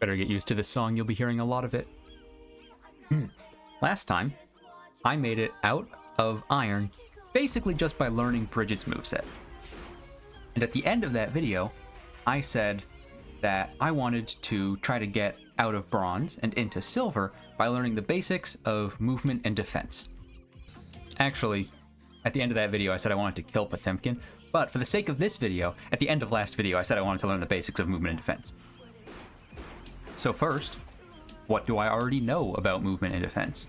Better get used to this song, you'll be hearing a lot of it. Last time, I made it out of iron, basically just by learning Bridget's moveset. And at the end of that video, I said that I wanted to try to get out of bronze and into silver by learning the basics of movement and defense. Actually, at the end of that video, I said I wanted to kill Potemkin, but for the sake of this video, at the end of last video, I said I wanted to learn the basics of movement and defense. So first, what do I already know about movement and defense?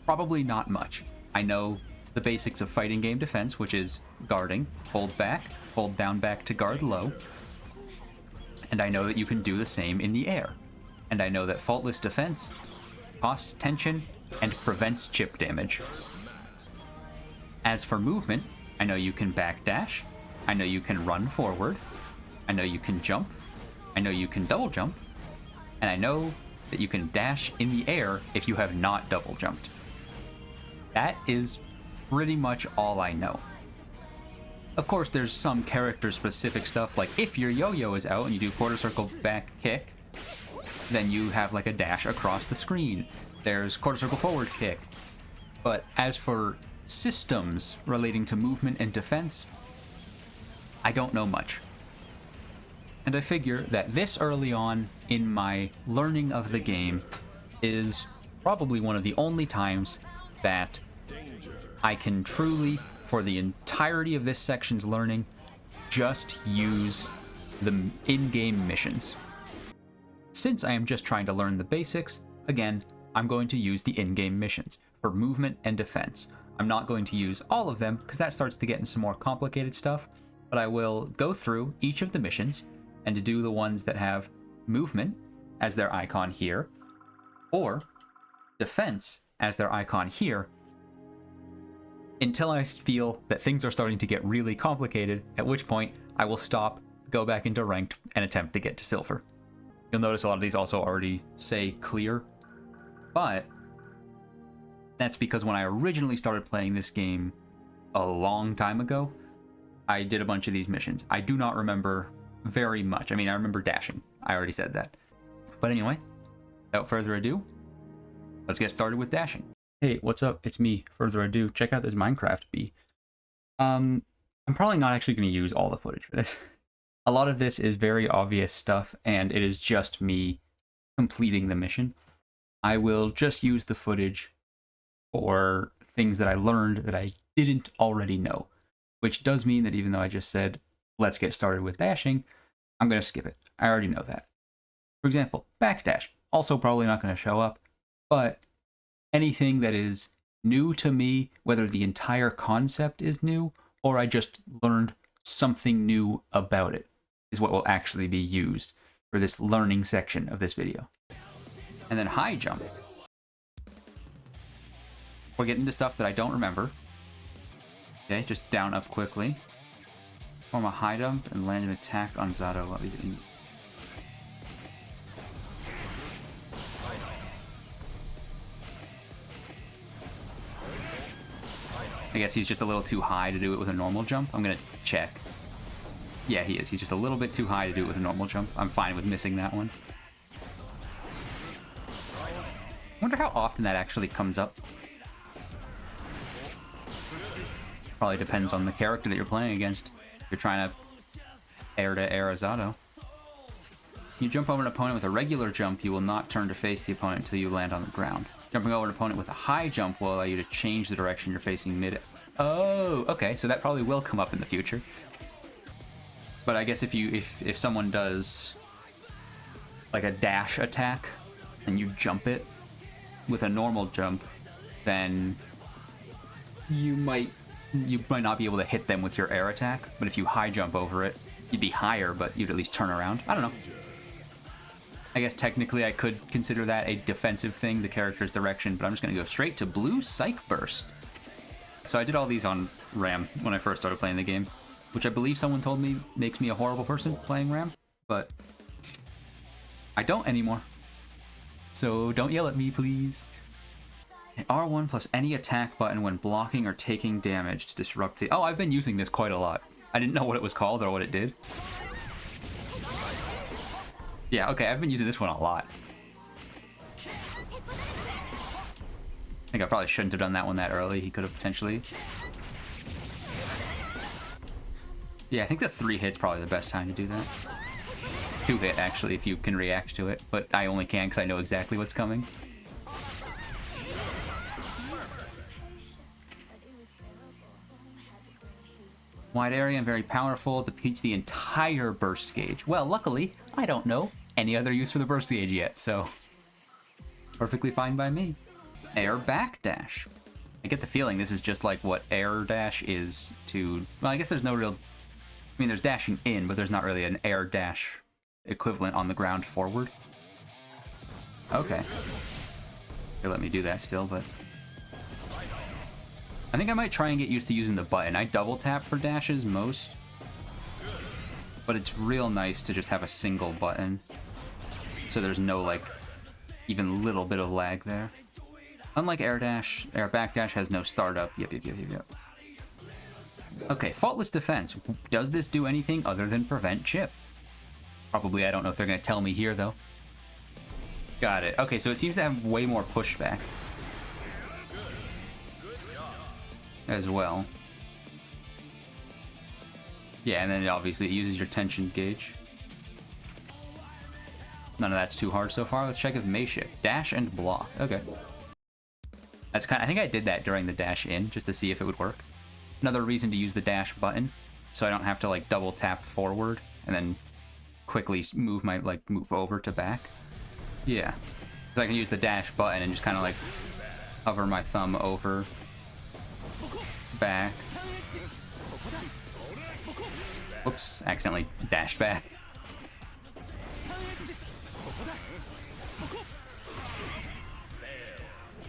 Probably not much. I know the basics of fighting game defense, which is guarding, hold back, hold down back to guard low. And I know that you can do the same in the air. And I know that faultless defense costs tension and prevents chip damage. As for movement, I know you can backdash, I know you can run forward, I know you can jump, I know you can double jump, and I know that you can dash in the air if you have not double jumped. That is pretty much all I know. Of course, there's some character-specific stuff, like if your yo-yo is out and you do quarter circle back kick, then you have like a dash across the screen. There's quarter circle forward kick. But as for systems relating to movement and defense, I don't know much. And I figure that this early on in my learning of the game is probably one of the only times that I can truly, for the entirety of this section's learning, just use the in-game missions. Since I am just trying to learn the basics, again, I'm going to use the in-game missions for movement and defense. I'm not going to use all of them because that starts to get into some more complicated stuff, but I will go through each of the missions and to do the ones that have movement as their icon here, or defense as their icon here, until I feel that things are starting to get really complicated, at which point I will stop, go back into ranked, and attempt to get to silver. You'll notice a lot of these also already say clear, but that's because when I originally started playing this game a long time ago, I did a bunch of these missions. I do not remember very much. I mean, I remember dashing. I already said that. But anyway, without further ado, let's get started with dashing. Hey, what's up? It's me, Further Ado. Check out this Minecraft bee. I'm probably not actually going to use all the footage for this. A lot of this is very obvious stuff, and it is just me completing the mission. I will just use the footage for things that I learned that I didn't already know, which does mean that even though I just said, let's get started with dashing, I'm going to skip it. I already know that. For example, backdash, also probably not going to show up, but anything that is new to me, whether the entire concept is new, or I just learned something new about it, is what will actually be used for this learning section of this video. And then high jump. We're getting into stuff that I don't remember. Okay, just down up quickly. Form a high jump and land an attack on Zato while he's in. I guess he's just a little too high to do it with a normal jump. I'm gonna check. Yeah, he is. He's just a little bit too high to do it with a normal jump. I'm fine with missing that one. I wonder how often that actually comes up. Probably depends on the character that you're playing against. If you're trying to air Zato. You jump over an opponent with a regular jump, you will not turn to face the opponent until you land on the ground. Jumping over an opponent with a high jump will allow you to change the direction you're facing mid. Oh, okay, so that probably will come up in the future. But I guess if someone does like a dash attack and you jump it with a normal jump, then you might not be able to hit them with your air attack. But if you high jump over it, you'd be higher, but you'd at least turn around. I don't know. I guess technically I could consider that a defensive thing, the character's direction, but I'm just going to go straight to Blue Psych Burst. So I did all these on RAM when I first started playing the game, which I believe someone told me makes me a horrible person playing RAM, but I don't anymore. So don't yell at me, please. Hit R1 plus any attack button when blocking or taking damage to disrupt the... Oh, I've been using this quite a lot. I didn't know what it was called or what it did. Yeah, okay, I've been using this one a lot. I think I probably shouldn't have done that one that early. He could have potentially... Yeah, I think the 3 hit's probably the best time to do that. 2 hit, actually, if you can react to it. But I only can because I know exactly what's coming. Wide area and very powerful, depletes the entire burst gauge. Well, luckily, I don't know any other use for the burst gauge yet, so perfectly fine by me. Air backdash. I get the feeling this is just like what air dash is to... Well, I guess there's no real... I mean, there's dashing in, but there's not really an air dash equivalent on the ground forward. Okay. They let me do that still, but... I think I might try and get used to using the button. I double tap for dashes most, but it's real nice to just have a single button, so there's no, like, even little bit of lag there. Unlike air dash, air backdash has no startup. Yep. Okay, faultless defense. Does this do anything other than prevent chip? Probably. I don't know if they're going to tell me here, though. Got it. Okay, so it seems to have way more pushback as well. Yeah, and then obviously it uses your tension gauge. None of that's too hard so far. Let's check if May Shift. Dash and block. Okay. That's kind of, I think I did that during the dash in, just to see if it would work. Another reason to use the dash button, so I don't have to like double tap forward and then quickly move my, like, move over to back. Yeah. So I can use the dash button and just kind of like hover my thumb over back. Whoops, accidentally dashed back.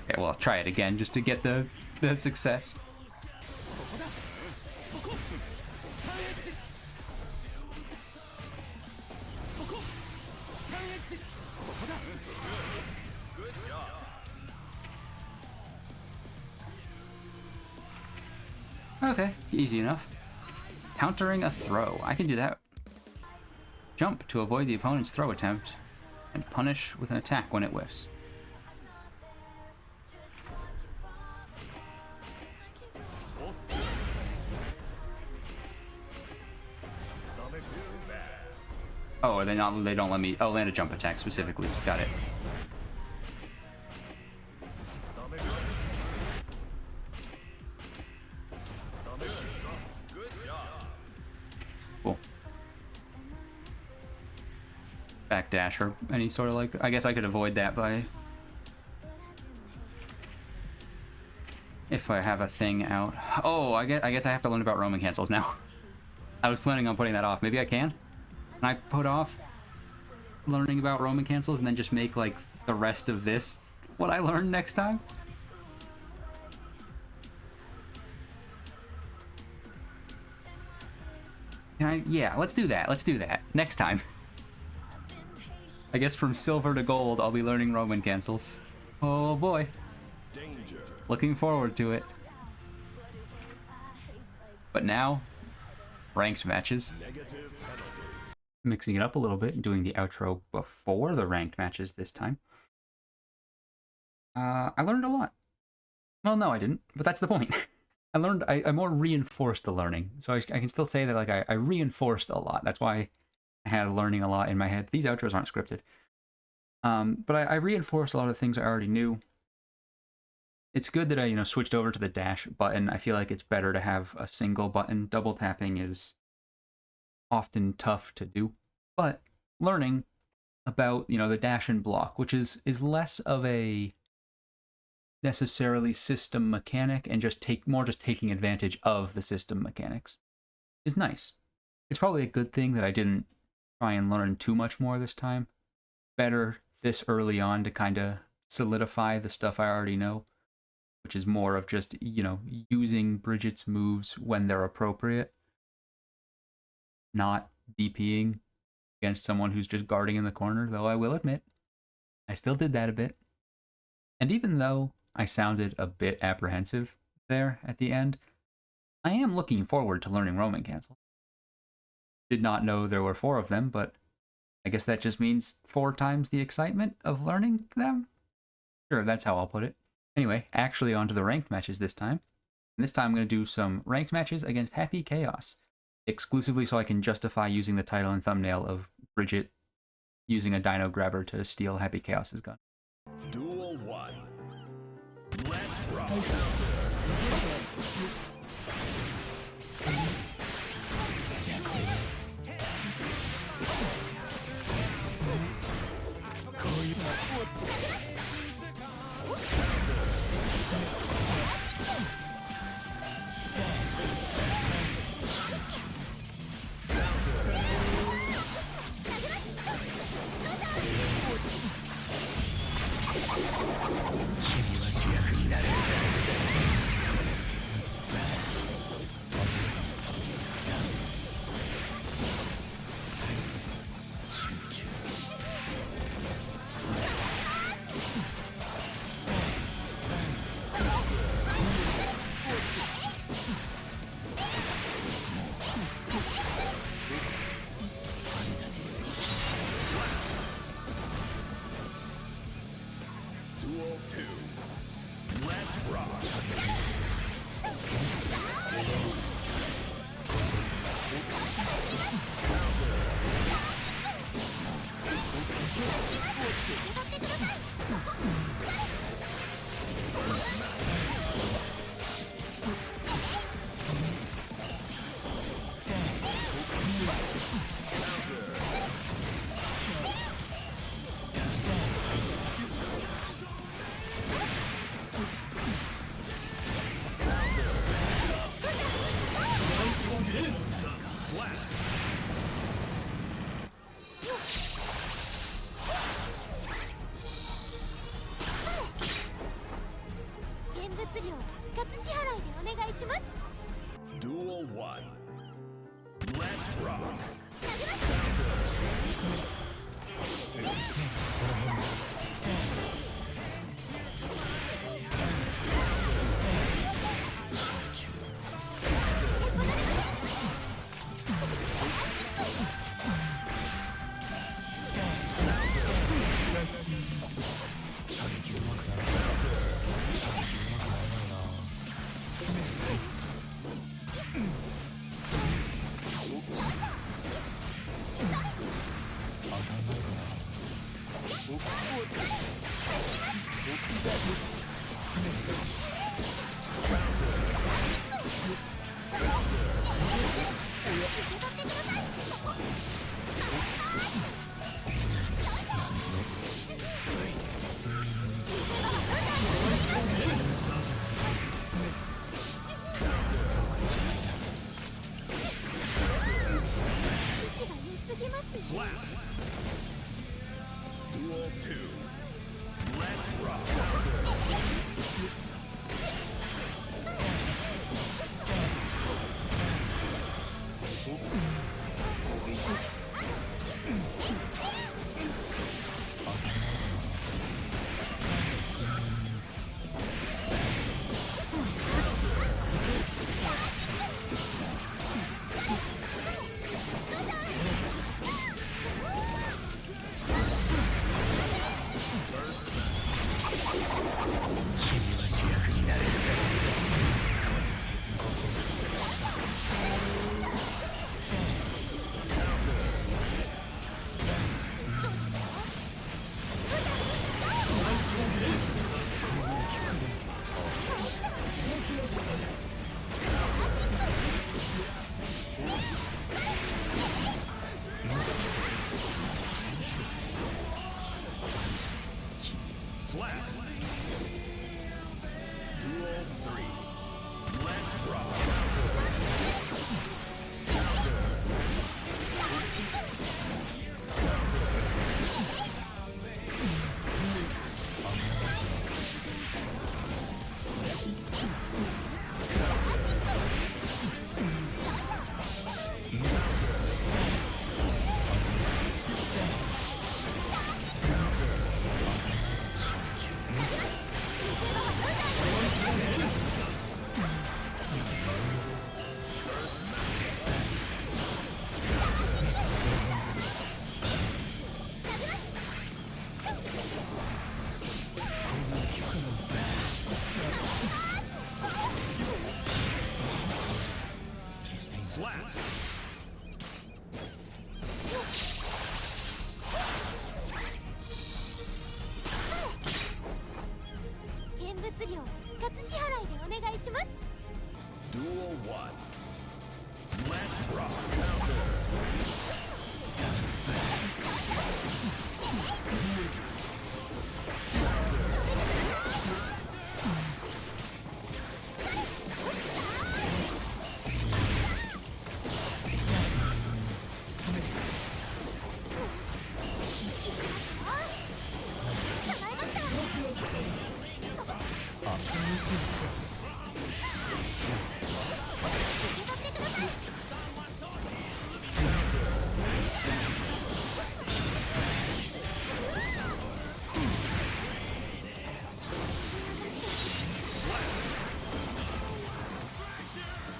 Okay, well, I'll try it again just to get the success. Okay, easy enough. Countering a throw. I can do that. Jump to avoid the opponent's throw attempt and punish with an attack when it whiffs. Oh, they don't let me... Oh, land a jump attack specifically. Got it. Cool. Backdash or any sort of like... I guess I could avoid that by... If I have a thing out. Oh, I guess I have to learn about roaming cancels now. I was planning on putting that off. Maybe I can? Can I put off learning about roaming cancels and then just make, like, the rest of this what I learn next time? Can I? Yeah, let's do that. Let's do that. Next time. I guess from silver to gold, I'll be learning roaming cancels. Oh boy. Danger. Looking forward to it. But now, ranked matches. Mixing it up a little bit and doing the outro before the ranked matches this time. I learned a lot. Well, no, I didn't, but that's the point. I more reinforced the learning. So I can still say that, like, I reinforced a lot. That's why I had learning a lot in my head. These outros aren't scripted. But I reinforced a lot of things I already knew. It's good that I, switched over to the dash button. I feel like it's better to have a single button. Double tapping is often tough to do, but learning about the dash and block, which is less of a necessarily system mechanic and just taking advantage of the system mechanics, is nice. It's probably a good thing that I didn't try and learn too much more this time. Better this early on to kind of solidify the stuff I already know, which is more of just using Bridget's moves when they're appropriate, not DPing against someone who's just guarding in the corner, though I will admit, I still did that a bit. And even though I sounded a bit apprehensive there at the end, I am looking forward to learning roaming cancels. Did not know there were 4 of them, but I guess that just means 4 times the excitement of learning them? Sure, that's how I'll put it. Anyway, actually onto the ranked matches this time. And this time I'm going to do some ranked matches against Happy Chaos, exclusively so I can justify using the title and thumbnail of Bridget using a dino grabber to steal Happy Chaos's gun. Duel 1. Let's rock. Duel 2. Let's rock. Slap. 見物料一括支払いでお願いします。 Duel 1. Let's rock. Slap. Duel 2. Let's rock. Slap. Duel 3. Let's rock. one. Let's rock. Counter.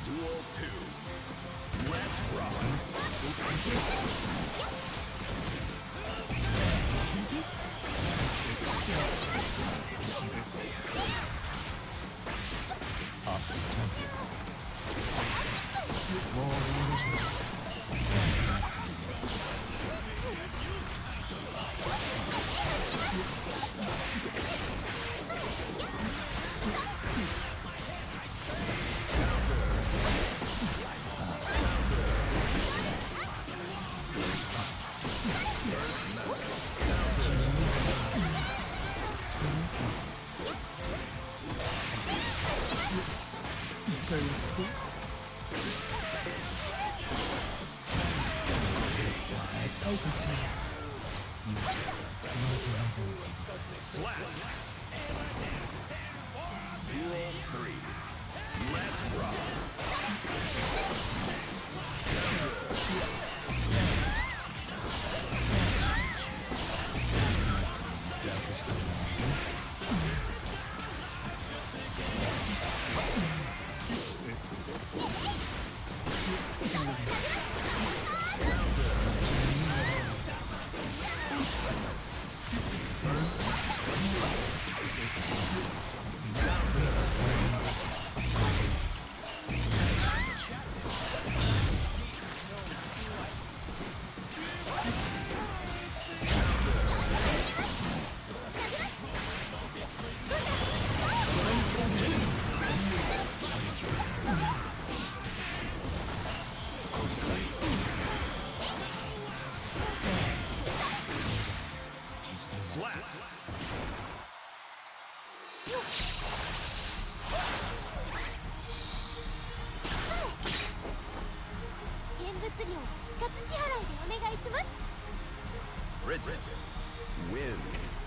Duel 2. Let's rock. Slap. Duel 3. Let's rock. Slap. 見物料一括支払いでお願いします。 Bridget wins.